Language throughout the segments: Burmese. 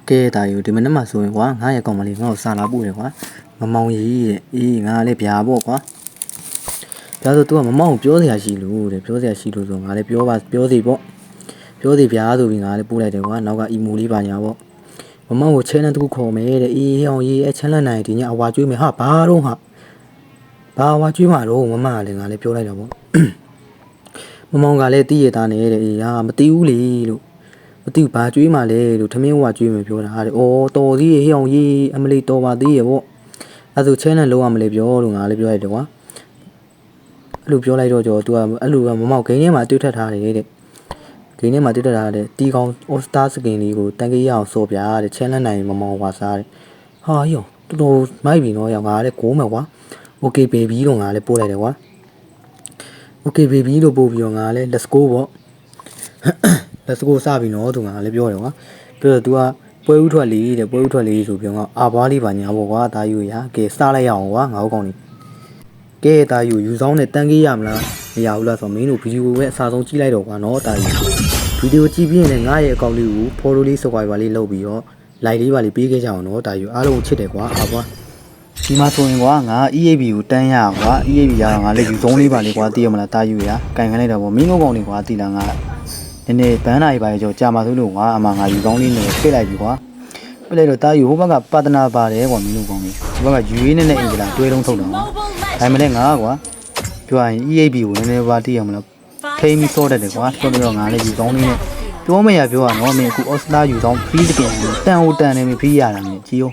ကဲတာယူဒီမနေ့မှဆိုရင်ကွာငါရဲ့ကောင်မလေးငါ့ကိုစာလာပို့တယ်ကွာမမောင်ကြီးတဲ့အေးငါလည်းဗျာပေါ့ကွာဗျာဆို तू ကမမောင်ကိုပြောစရာရှိလို့တဲ့ပြောစရာရှိလို့ဆိုငါလည်းပြောစီပေါ့ပြောစီဗျာဆိုပြီးငါလည်းပို့လိုက်တယ်ကွာနောက်က emo လေးပါညာပေါ့မမောင်ကို channel တခုခေါ်မယ်တဲ့အေးအောင်ရေးအဲ channel နိုင်ဒီညအဝါကျွေးမယ်ဟာဘာတော့ဟာဘာအဝါကျွေးမှာတော့မမကလည်းငါလည်းပြောလိုက်တော့ပေါ့မမောင်ကလည်းတီးရသားနေတဲ့အေးဟာမတီးဘူးလေလို့မတီးဘာကျွေးမှလဲလို့ထမင်းဝါကျွေးမယ်ပြောတာဟာအော်တော်သေးရေဟောင်ရေးအမလီတော်ပါသေးရေပေါ့အဲဆို channel လုံးဝမလဲပြောလို့ငါလည်းပြောလိုက်တယ်ကွာအဲ့လိုပြောလိုက်တော့ကျော် तू ကအဲ့လိုကမမောင်ဂိမ်းထဲမှာတွေ့ထက်ထားတယ်တဲ့ဂိမ်းထဲမှာတွေ့ထက်ထားတယ်တီကောင် all star skin လေးကိုတန်ကြီးရအောင်စော်ပြတဲ့ channel နိုင်မမောင်ဝါစားတဲ့ဟာယောတော်တော်မိုက်ပြီနော်ရောငါလည်းကိုးမယ်ကွာ okay baby တော့ငါလည်းပို့လိုက်တယ်ကွာ okay baby လို့ပို့ပြီးတော့ငါလည်း let's go ပေါ့ let's go စပြီနော်သူငါလည်းပြောတယ်ကွာပြီးတော့ तू ကပွဲဥထွက်လေးတဲ့ပွဲဥထွက်လေးဆိုပြီးတော့အာဘွားလေးပါညာပေါ့ကွာဒါယူရကဲစလိုက်ရအောင်ကွာငါ့ကောင်လေးကဲဒါယူဆောင်နဲ့တန်းကြီးရမလားမရဘူးလားဆိုတော့မင်းတို့ဗီဒီယိုပဲအစားဆုံးကြည့်လိုက်တော့ကွာနော်ဒါယူဗီဒီယိုကြည့်ပြီးရင်လည်းငါရဲ့အကောင့်လေးကို follow လေး subscribe လေးလုပ်ပြီးတော့ like လေးပါလေးပေးခဲ့ကြအောင်နော်ဒါယူအားလုံးချစ်တယ်ကွာအာဘွားဒီမှာဆိုရင်ကွာငါ EAB ကိုတန်းရကွာ EAB ရတော့ငါလည်းယူဆုံးလေးပါလေးကွာသိရမလားတာယူရကန်ခံလိုက်တော့ဗောမင်းတို့ကောင်လေးကွာသိလားငါနည်းနည်းဘန်းနာကြီးပါကြောကြာမှာဆိုလို့ကွာအမှငါယူဆုံးလေးနဲ့ဖိတ်လိုက်ပြီကွာဖိတ်လိုက်တော့တာယူဟိုဘက်ကပါတနာပါတယ်ကွာမင်းတို့ကောင်လေးဒီဘက်ကယူရင်းနဲ့အင်္ဂလာတွဲလုံးထုတ်တော့ဒါမှမဟုတ်ငါကွာပြောရင် EAB ကိုနည်းနည်းပါသိရမလားထိမီစောတတ်တယ်ကွာစောတော့ငါလည်းယူဆုံးလေးနဲ့ပြောမရပြောရနော်မင်းအခု All-Star ယူဆုံး free skin တန်ဟိုတန်နေပြီ free ရတာမင်းကြီးရော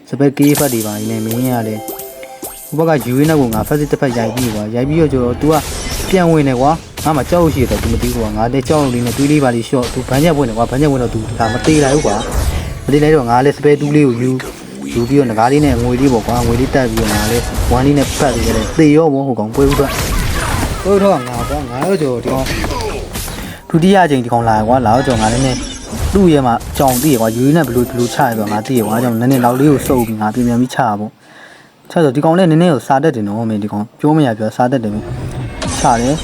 စပက်ကေးဖတ်တွေပါနေမင်းရလေဟိုဘက်ကယူရင်းနဲ့ကငါဖက်စစ်တစ်ဖက်ရိုက်ပြီးကွာရိုက်ပြီးတော့ကျတော့ तू ကပြန်ဝင်နေကွာငါမှကြောက်ရှိတယ် तू မသိဘူးကွာငါလည်းကြောက်လို့လေးနဲ့တွေးလေးပါလေးရှော့ तू ဘန်းချက်ဝင်နေကွာဘန်းချက်ဝင်တော့ तू ဒါမသေးလိုက်ဘူးကွာမသေးလိုက်တော့ငါလည်းစပက်တူးလေးကိုယူပြီးတော့ငကားလေးနဲ့ငွေလေးပေါ့ကွာငွေလေးတက်ပြီးတော့ငါလည်းဝမ်းလေးနဲ့ပတ်ပြီးတော့သေရောဘောဟိုကောင်ပွဲဦးတော့ငါကွာငါတော့ကျော်ဒီကောင်ဒုတိယအချိန်ဒီကောင်လာကွာလာတော့ကျော်ငါလည်းနဲ့သူ့ရဲ့မှာကြောင်သိရကွာယူရင်းနဲ့ဘလူးချရဆိုငါသိရကွာကြောင့်နည်းနည်းလောက်လေးကိုစုပ်ပြီးငါပြန်ပြီးချရပေါ့ချဆိုဒီကောင်လည်းနည်းနည်းကိုစားတတ်တယ်နော်မင်းဒီကောင်ပြောမရပြောစားတတ်တယ်မင်းချတယ်ဒ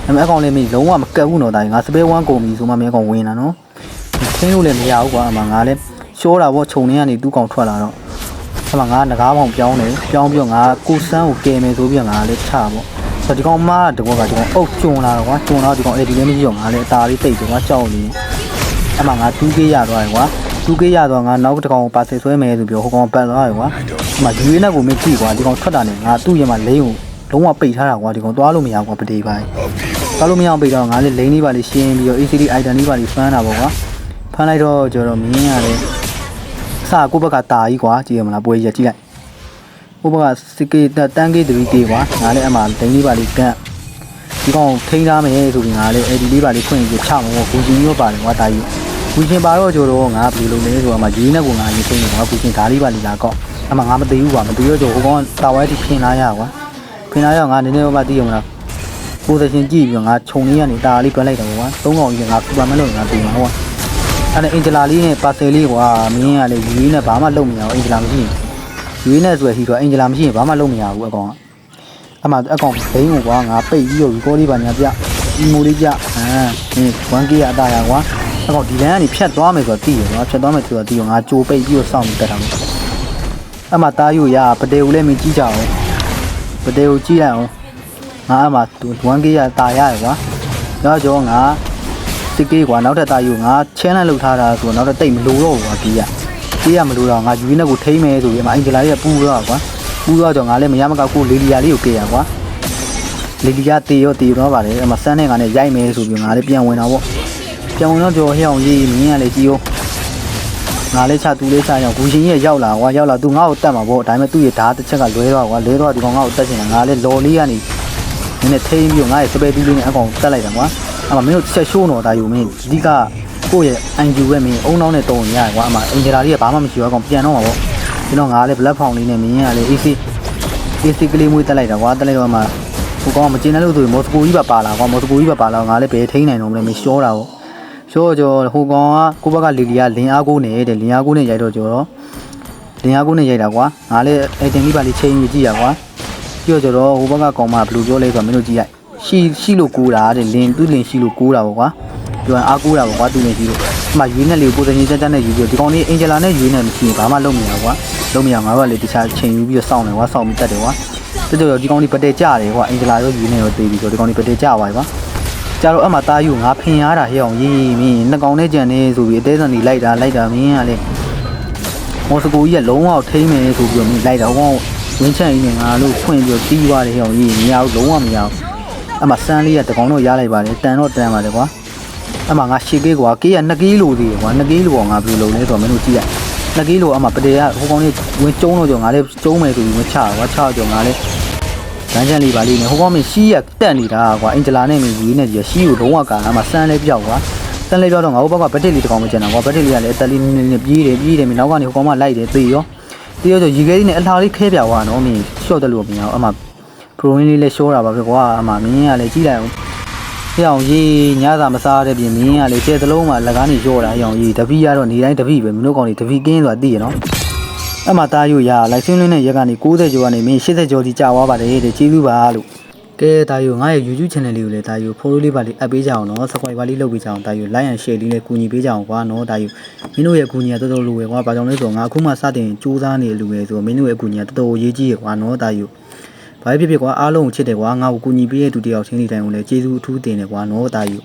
ါပေမဲ့အကောင်လေးမင်းလုံးဝမကတ်ဘူးနော်ဒါငါစပယ်1ကုန်ပြီဆိုမှမင်းအကောင်ဝင်လာနော်ခင်းလို့လည်းမရဘူးကွာအမှငါလည်းရှောတာပေါ့ခြုံနေကနေသူ့ကောင်ထွက်လာတော့အမှငါငကားပေါင်ပြောင်းတယ်ပြောင်းပြီးတော့ငါကိုစန်းကိုကယ်မယ်ဆိုပြီးတော့ငါလည်းချပေါ့ဆိုဒီကောင်မတဘောကဒီကောင်အုပ်ကျွန်းလာတော့ကွာကျွန်းလာဒီကောင်အဲ့ဒီလည်းမကြည့်တော့ငါလည်းအตาလေးတိတ်တယ်ကွာကြောက်နေအမှငါ2K ရသွားတယ်ကွာ2K ရသွားငါနောက်တစ်ကောင်ပါစစ်ဆွဲမယ်ဆိုပြီးဟိုကောင်ပတ်သွားတယ်ကွာအမှဒီရင်းနဲ့ကိုမကြည့်ကွာဒီကောင်ထွက်တာနဲ့ငါသူ့ရင်မှာလိန်ကိုလုံးဝပိတ်ထားတာကွာဒီကောင်သွားလို့မရကွာပတေးပိုင်းသွားလို့မရအောင်ပိတ်တော့ငါလည်းလိန်လေးပါလေးရှင်းပြီးတော့ ACD item လေးပါလေးဖမ်းတာပေါ့ကွာဖမ်းလိုက်တော့ကျတော့မင်းရတယ်အစကိုဘက်ကတာကြီးကွာကြည့်ရမလားပွဲကြီးကြည့်လိုက်ကိုဘက်ကစစ်ကေတန်းကေ 3K ကွာငါလည်းအမှလိန်လေးပါလေးကန့်ဒီကောင်ထိန်းထားမယ်ဆိုပြီးငါလည်း AD လေးပါလေးဖွင့်ပြီးချမှာပေါ့ဘူဂျီရောပါတယ်ကွာတာကြီးဘူဂျင်ပါတော့ကျတော့ငါဘယ်လိုလုပ်လဲဆိုတော့မှယူနဲ့ကိုငါရေးသိနေကွာဘူဂျင်ဓာလေးပါလေးလာကောက်အမှငါမသိဘူးကွာမသိတော့ကျဟိုကောင်တာဝဲတိပြင်လာရကွာပြင်လာရငါနည်းနည်းပါသိရမလားပိုဇရှင်ကြည့်ပြီးတော့ငါခြုံလေးကနေတာလေးတွဲလိုက်တယ်ကွာ၃ကောင်ကြီးငါစူပါမန်လို့ငါပြင်မှာကွာအဲ့ဒါအင်ဂျလာလေးနဲ့ပါဆယ်လေးကွာမင်းကလည်းယူနဲ့ဘာမှလုပ်မရဘူးအင်ဂျလာမရှိရင်ယူနဲ့ဆိုရဟီတော့အင်ဂျလာမရှိရင်ဘာမှလုပ်မရဘူးအကောင်ကအမှအကောင်ဘိန်းကိုကွာငါပိတ်ပြီးတော့ရီကောလေးပါညာပြအီမိုလေးပြမင်း 1K ရအတားရကွာအကောင်ဒီလမ်းကနေဖြတ်သွားမယ်ဆိုတော့သိရကွာဖြတ်သွားမယ်ဆိုတော့သိရောငါကြိုပိတ်ပြီးတော့စောင့်နေတတ်တာပေါ့အမှတားယူရပတေကိုလည်းမင်းကြည့်ကြအောင်ပတေကိုကြည့်လိုက်အောင်ငါအမှ 1K ရတားရကွာတော့ကျော်ငါစစ်ကေးကွာနောက်ထပ်တားယူငါ challenge လုပ်ထားတာဆိုတော့နောက်ထပ်တိတ်မလိုတော့ဘူးကွာကြီးရမလိုတော့ငါယူရင်းနဲ့ကိုထိမ့်မယ်ဆိုပြီးအမအင်ဂျလာလေးကပူတော့ကွာပူတော့ကြောင့်ငါလည်းမရမကောက်ကိုလီလီယာလေးကိုကေးရကွာလီလီယာတေရောတော့ပါတယ်အမစမ်းနဲ့ငါနဲ့ရိုက်မယ်ဆိုပြီးငါလည်းပြန်ဝင်တော့ပေါ့ပြန်ဝင်တော့ကြော်ဟဲ့အောင်ရေးမင်းကလည်းကြည့်ရောငါလည်းချသူလေးချအောင်ဂူရှင်ကြီးရောက်လာကွာရောက်လာသူငါ့ကိုတတ်မှာပေါ့ဒါပေမဲ့သူ့ရဲ့ဓာတ်တစ်ချက်ကလွဲတော့ကွာလွဲတော့ဒီကောင်ငါ့ကိုတတ်ချင်တာငါလည်းလော်လေးကနေနည်းနည်းထိမ့်ပြီးငါရဲ့စပယ်တူးလေးနဲ့အကောင်တက်လိုက်တာကွာအမမင်းတို့ချက်ရှိုးတော့တာယူမင်းအဓိကကိုယ့်ရဲ့အန်ဂျူပဲမင်းအုံနှောင်းနဲ့တုံးရကွာအမအင်ဂျလာလေးကဘာမှမရှိဘူးအကောင်ပြန်တော့မှာပေါ့ကျွန်တော်ငါလည်း black found လေးနဲ့မင်းကလည်း AC ကလေးမွေးတက်လိုက်တာကွာတက်လိုက်တော့မှဟိုကောင်မကျင်းတဲ့လို့ဆိုရင်မော်စကိုကြီးပါလာကွာမော်စကိုကြီးပါလာငါလည်းဘယ်ထိန်းနိုင်တော့မလဲမရှောတာပေါ့ရှောကြောဟိုကောင်ကကိုဘက်ကလီလီယာလင်အားကိုနေတဲ့လင်အားကိုနဲ့ရိုက်တော့ကြောတော့လင်အားကိုနဲ့ရိုက်တာကွာငါလည်းအိုက်တင်လေးပါလေးချိန်ပြီးကြည့်ရကွာပြောကြတော့ဟိုဘက်ကကောင်မဘယ်လိုပြောလဲဆိုတော့မင်းတို့ကြည့်လိုက်ရှိလို့ကိုးတာတဲ့လင်သူ့လင်ရှိလို့ကိုးတာပေါ့ကွာ ပြောရင်အားကိုးတာပေါ့ကွာသူနေကြီးလို့အမှရွေးနဲ့လေကိုယ်တည်းကြကြနဲ့ယူပြီးဒီကောင်လေးအင်ဂျလာနဲ့ရွေးနဲ့မရှိရင်ဘာမှလုပ်မရဘူးကွာလုပ်မရငါတို့ကလေတခြားချိန်ယူပြီးတော့စောင့်နေကွာစောင့်ပြီးတက်တယ်ကွာတချို့ဒီကောင်လေးပတဲကြတယ်ကွာအင်ဂျလာရောရွေးနဲ့ရောတေးပြီးဆိုဒီကောင်လေးပတဲကြသွားပြီကွာကြတော့အမှတာယူငါဖင်ရတာဟဲ့အောင်ရေးမင်းနှစ်ကောင်နဲ့ကြံနေဆိုပြီးအသေးစံနေလိုက်တာမင်းကလေမော်စကိုကြီးကလုံးဝထိမ့်မယ်ဆိုပြီးတော့မင်းလိုက်တာဟောဝင်းချန်ကြီးနဲ့ငါလို့ဖွင့်ပြီးတော့တီးသွားတယ်ဟဲ့အောင်ရေးမရဘူးလုံးဝမရဘူးအမှစမ်းလေးကတကောင်တော့ရလိုက်ပါတယ်တန်တော့တန်ပါတယ်ကွာအမှငါရှေ့ကေးကွာကေးက2ကီလိုသေးတယ်ကွာ2ကီလိုကငါဘယ်လိုလုပ်လဲဆိုတော့မင်းတို့ကြည့်ရ2ကီလိုအမှပတေကဟိုကောင်လေးဝင်ကျုံးတော့ကြောငါလေးကျုံးမယ်ဆိုပြီးဝင်ချတာကွာချကြောငါလေးလမ်းချမ်းလေးပါလေးနဲ့ဟိုကောင်မင်းရှီးရတက်နေတာကွာအင်ဂျလာနဲ့မင်းကြီးနဲ့ကြီးရှီးကိုလုံးဝကာအမှစမ်းလေးပြောက်ကွာစမ်းလေးပြောက်တော့ငါဟိုဘက်ကဘက်ထစ်လေးတကောင်မကျန်တာကွာဘက်ထစ်လေးကလည်းအတက်လေးနဲ့ပြေးတယ်မင်းနောက်ကနေဟိုကောင်မလိုက်တယ်သေရောဆိုရေခဲလေးနဲ့အလှလေးခဲပြသွားနော်မင်းရှော့တယ်လို့မရအောင်အမှပရိုဝင်းလေးလည်းရှော့တာပါပဲကွာအမှမင်းကလည်းကြည့်လိုက်အောင်ဟဲ့အောင်ရေးညစာမစားတဲ့ပြင်မင်းကလေကျဲသလုံးမှာလက်ကားနေရော့တာဟဲ့အောင်ရေးတပီကတော့နေတိုင်းတပီပဲမင်းတို့ကောင်တွေတပီကင်းဆိုတာသိရနော်အမှတားယူရလိုက်စင်းလင်းနဲ့ရက်ကနေ60ကျော်ကနေမင်း80ကျော်စီကြာသွားပါတယ်တဲ့ကျေးဇူးပါလို့ကဲတာယူငါရဲ့ YouTube channel လေးကိုလည်းတာယူ follow လေးပါလေးအပ်ပေးကြအောင်နော် subscribe ပါလေးလုပ်ပေးကြအောင်တာယူ like and share လေးလည်းကူညီပေးကြအောင်ကွာနော်တာယူမင်းတို့ရဲ့ကူညီရတော်တော်လိုပဲကွာဘာကြောင့်လဲဆိုတော့ငါအခုမှစတင်စူးစမ်းနေလူပဲဆိုတော့မင်းတို့ရဲ့ကူညီရတော်တော်ရေးကြီးရကွာနော်တာယူဘာဖြစ်ဖြစ်ကွာအားလုံးကိုချစ်တယ်ကွာငါ့ကိုကူညီပေးတဲ့သူတယောက်ချင်းစီတိုင်းကိုလည်းကျေးဇူးအထူးတင်တယ်ကွာနော်တာယူ